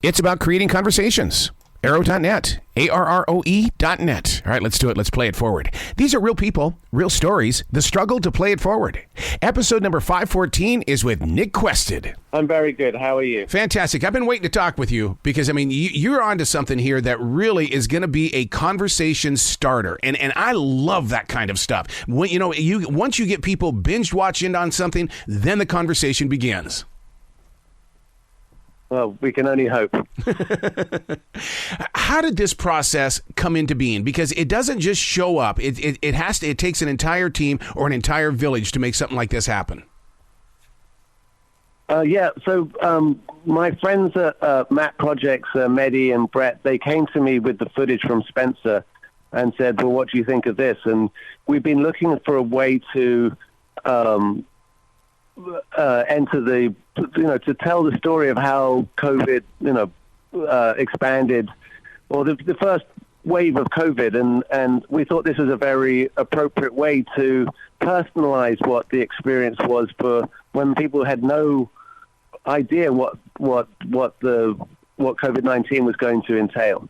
It's about creating conversations. Arrow.net, ARROE.net. All right, let's do it. Let's play it forward. These are real people, real stories, the struggle to play it forward. Episode number 514 is with Nick Quested. I'm very good. How are you? Fantastic. I've been waiting to talk with you because, I mean, you're onto something here that really is going to be a conversation starter. And I love that kind of stuff. When, once you get people binge watching on something, then the conversation begins. Well, we can only hope. How did this process come into being? Because it doesn't just show up. It takes an entire team or an entire village to make something like this happen. So my friends at Matt Projects, Mehdi and Brett, they came to me with the footage from Spencer and said, well, what do you think of this? And we've been looking for a way to to tell the story of how COVID, expanded, or the first wave of COVID, and we thought this was a very appropriate way to personalize what the experience was for when people had no idea what COVID-19 was going to entail.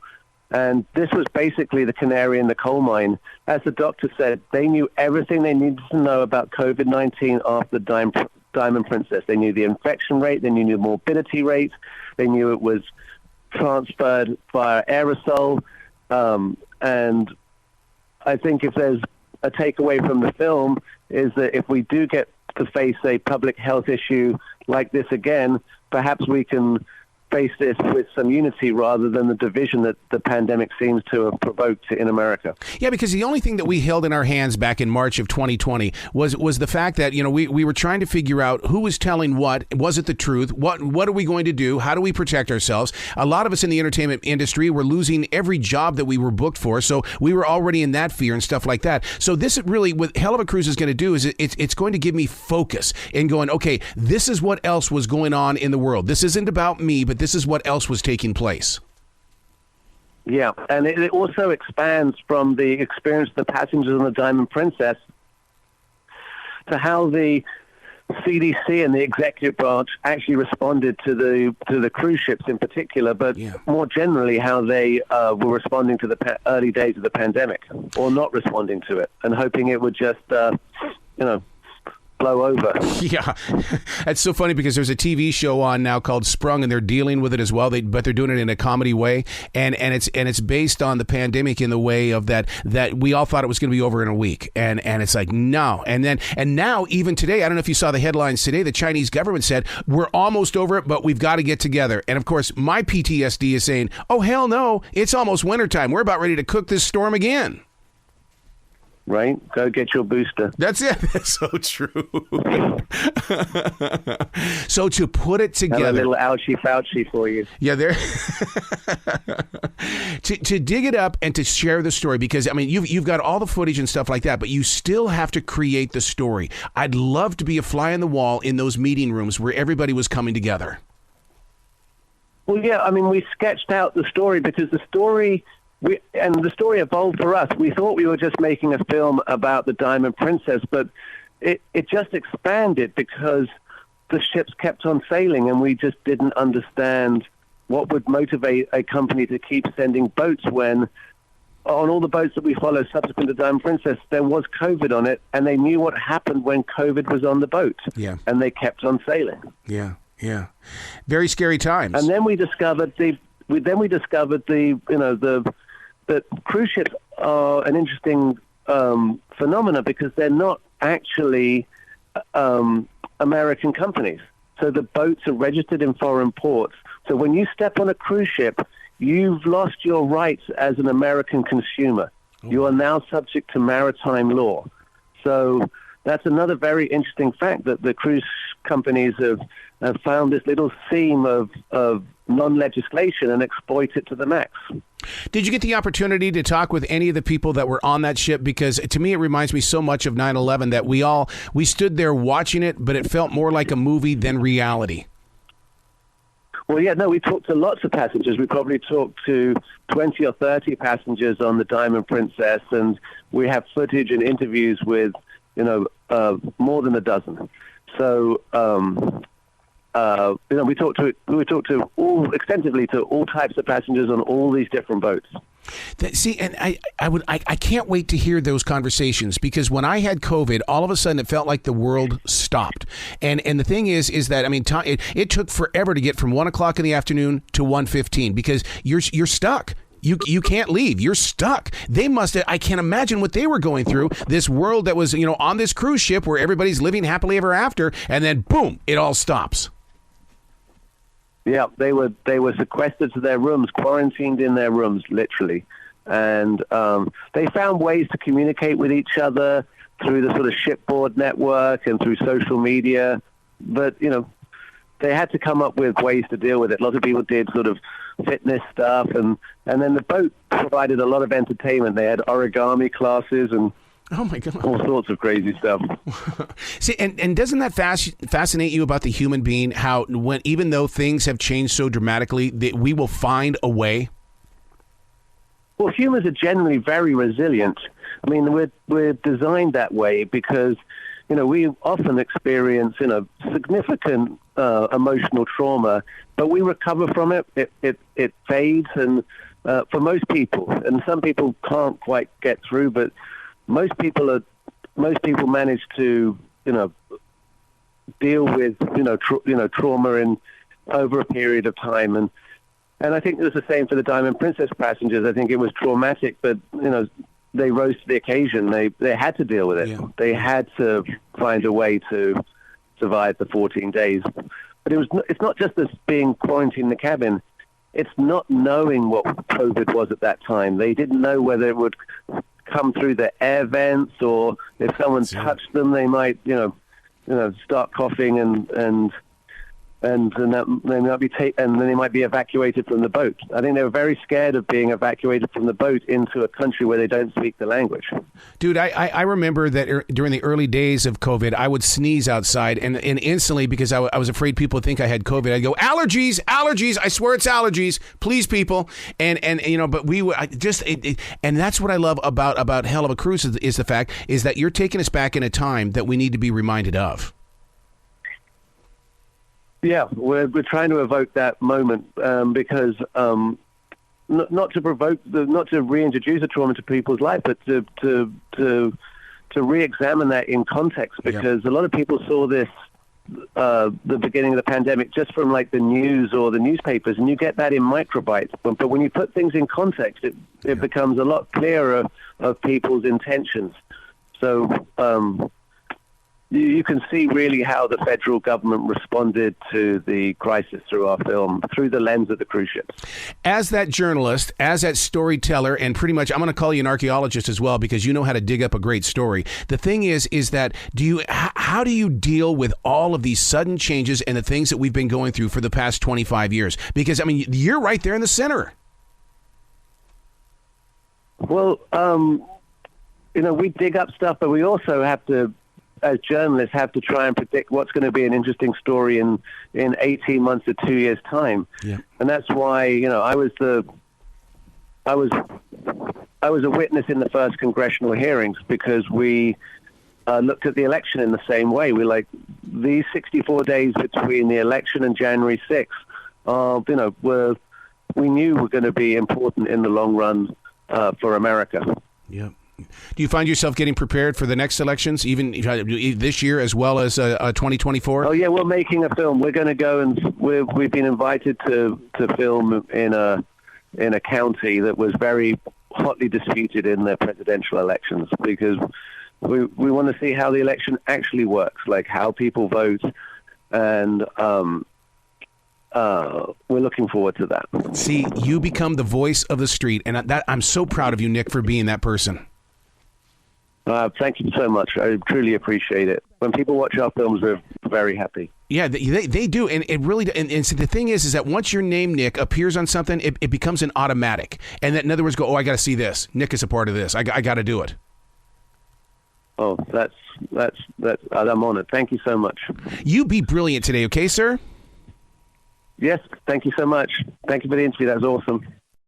And this was basically the canary in the coal mine. As the doctor said, they knew everything they needed to know about COVID-19 after Diamond Princess. They knew the infection rate, they knew the morbidity rate, they knew it was transferred via aerosol. And I think if there's a takeaway from the film is that if we do get to face a public health issue like this again, perhaps we can face this with some unity rather than the division that the pandemic seems to have provoked in America. Yeah, because the only thing that we held in our hands back in March of 2020 was the fact that, we were trying to figure out who was telling what. Was it the truth? What are we going to do? How do we protect ourselves? A lot of us in the entertainment industry were losing every job that we were booked for, so we were already in that fear and stuff like that. So this really, what Hell of a Cruise is going to do is it's going to give me focus in going, okay, this is what else was going on in the world. This isn't about me, but this is what else was taking place. Yeah, and it also expands from the experience of the passengers on the Diamond Princess to how the CDC and the executive branch actually responded to the cruise ships in particular, but more generally how they were responding to the early days of the pandemic, or not responding to it, and hoping it would just, blow over. Yeah, that's so funny because there's a TV show on now called Sprung, and they're dealing with it as well. But they're doing it in a comedy way, and it's based on the pandemic in the way of that we all thought it was going to be over in a week, and it's like no, and now even today, I don't know if you saw the headlines today. The Chinese government said we're almost over it, but we've got to get together. And of course, my PTSD is saying, oh hell no, it's almost wintertime. We're about ready to cook this storm again. Right? Go get your booster. That's it. That's so true. So to put it together. And a little ouchie Fauci for you. Yeah, there. to dig it up and to share the story, because, I mean, you've got all the footage and stuff like that, but you still have to create the story. I'd love to be a fly on the wall in those meeting rooms where everybody was coming together. Well, yeah, I mean, we sketched out the story because the story evolved for us. We thought we were just making a film about the Diamond Princess, but it just expanded because the ships kept on sailing, and we just didn't understand what would motivate a company to keep sending boats when on all the boats that we followed subsequent to Diamond Princess, there was COVID on it, and they knew what happened when COVID was on the boat. Yeah. And they kept on sailing. Yeah, yeah. Very scary times. And then we discovered that cruise ships are an interesting phenomena because they're not actually American companies. So the boats are registered in foreign ports. So when you step on a cruise ship, you've lost your rights as an American consumer. You are now subject to maritime law. So that's another very interesting fact that the cruise companies have found this little seam of non-legislation and exploit it to the max. Did you get the opportunity to talk with any of the people that were on that ship? Because to me, it reminds me so much of 9/11 that we stood there watching it, but it felt more like a movie than reality. Well, yeah, no, we talked to lots of passengers. We probably talked to 20 or 30 passengers on the Diamond Princess, and we have footage and interviews with, more than a dozen. So we talked to extensively to all types of passengers on all these different boats. And I can't wait to hear those conversations, because when I had COVID, all of a sudden it felt like the world stopped. And the thing is that, I mean, it took forever to get from 1:00 in the afternoon to 1:15 because you're stuck. You can't leave. You're stuck. They must have, I can't imagine what they were going through. This world that was, on this cruise ship where everybody's living happily ever after, and then boom, it all stops. Yeah, they were sequestered to their rooms, quarantined in their rooms, literally. And they found ways to communicate with each other through the sort of shipboard network and through social media. But, they had to come up with ways to deal with it. Lots of people did sort of fitness stuff. And then the boat provided a lot of entertainment. They had origami classes and oh my God, all sorts of crazy stuff. See, and doesn't that fascinate you about the human being? How even though things have changed so dramatically, that we will find a way. Well, humans are generally very resilient. I mean, we're designed that way because we often experience significant emotional trauma, but we recover from it. It fades, and for most people, and some people can't quite get through, but most people manage to deal with trauma over a period of time, and I think it was the same for the Diamond Princess passengers. I think it was traumatic, but they rose to the occasion. They had to deal with it. Yeah. They had to find a way to survive the 14 days. But it's not just this being quarantined in the cabin. It's not knowing what COVID was at that time. They didn't know whether it would come through the air vents, or if someone touched them, they might, start coughing and then they might be evacuated from the boat. I think they were very scared of being evacuated from the boat into a country where they don't speak the language. Dude, I remember that during the early days of COVID, I would sneeze outside, and instantly, because I was afraid people would think I had COVID, I'd go, allergies, I swear it's allergies, please people. And but we were and that's what I love about Hell of a Cruise is the fact is that you're taking us back in a time that we need to be reminded of. Yeah, we're trying to evoke that moment because not to reintroduce a trauma to people's life, but to re-examine that in context, because a lot of people saw this the beginning of the pandemic just from like the news or the newspapers, and you get that in microbites. But when you put things in context, it becomes a lot clearer of people's intentions. So you can see really how the federal government responded to the crisis through our film, through the lens of the cruise ships. As that journalist, as that storyteller, and pretty much, I'm going to call you an archaeologist as well, because you know how to dig up a great story. The thing is that how do you deal with all of these sudden changes and the things that we've been going through for the past 25 years? Because, I mean, you're right there in the center. Well, we dig up stuff, but we also have to, as journalists, have to try and predict what's going to be an interesting story in 18 months or 2 years' time. Yeah. And that's why, I was a witness in the first congressional hearings, because we looked at the election in the same way. We these 64 days between the election and January 6th, we knew were going to be important in the long run for America. Yeah. Do you find yourself getting prepared for the next elections, even this year as well as 2024? Oh yeah, we're making a film. We're going to go and we've been invited to film in a county that was very hotly disputed in the presidential elections, because we want to see how the election actually works, like how people vote, and we're looking forward to that. See, you become the voice of the street, and I'm so proud of you, Nick, for being that person. Thank you so much. I truly appreciate it. When people watch our films, they're very happy. Yeah, they do, and it really. And so the thing is that once your name, Nick, appears on something, it becomes an automatic. And that, in other words, I got to see this. Nick is a part of this. I got to do it. Oh, that's. I'm honored. Thank you so much. You be brilliant today, okay, sir? Yes, thank you so much. Thank you for the interview. That was awesome.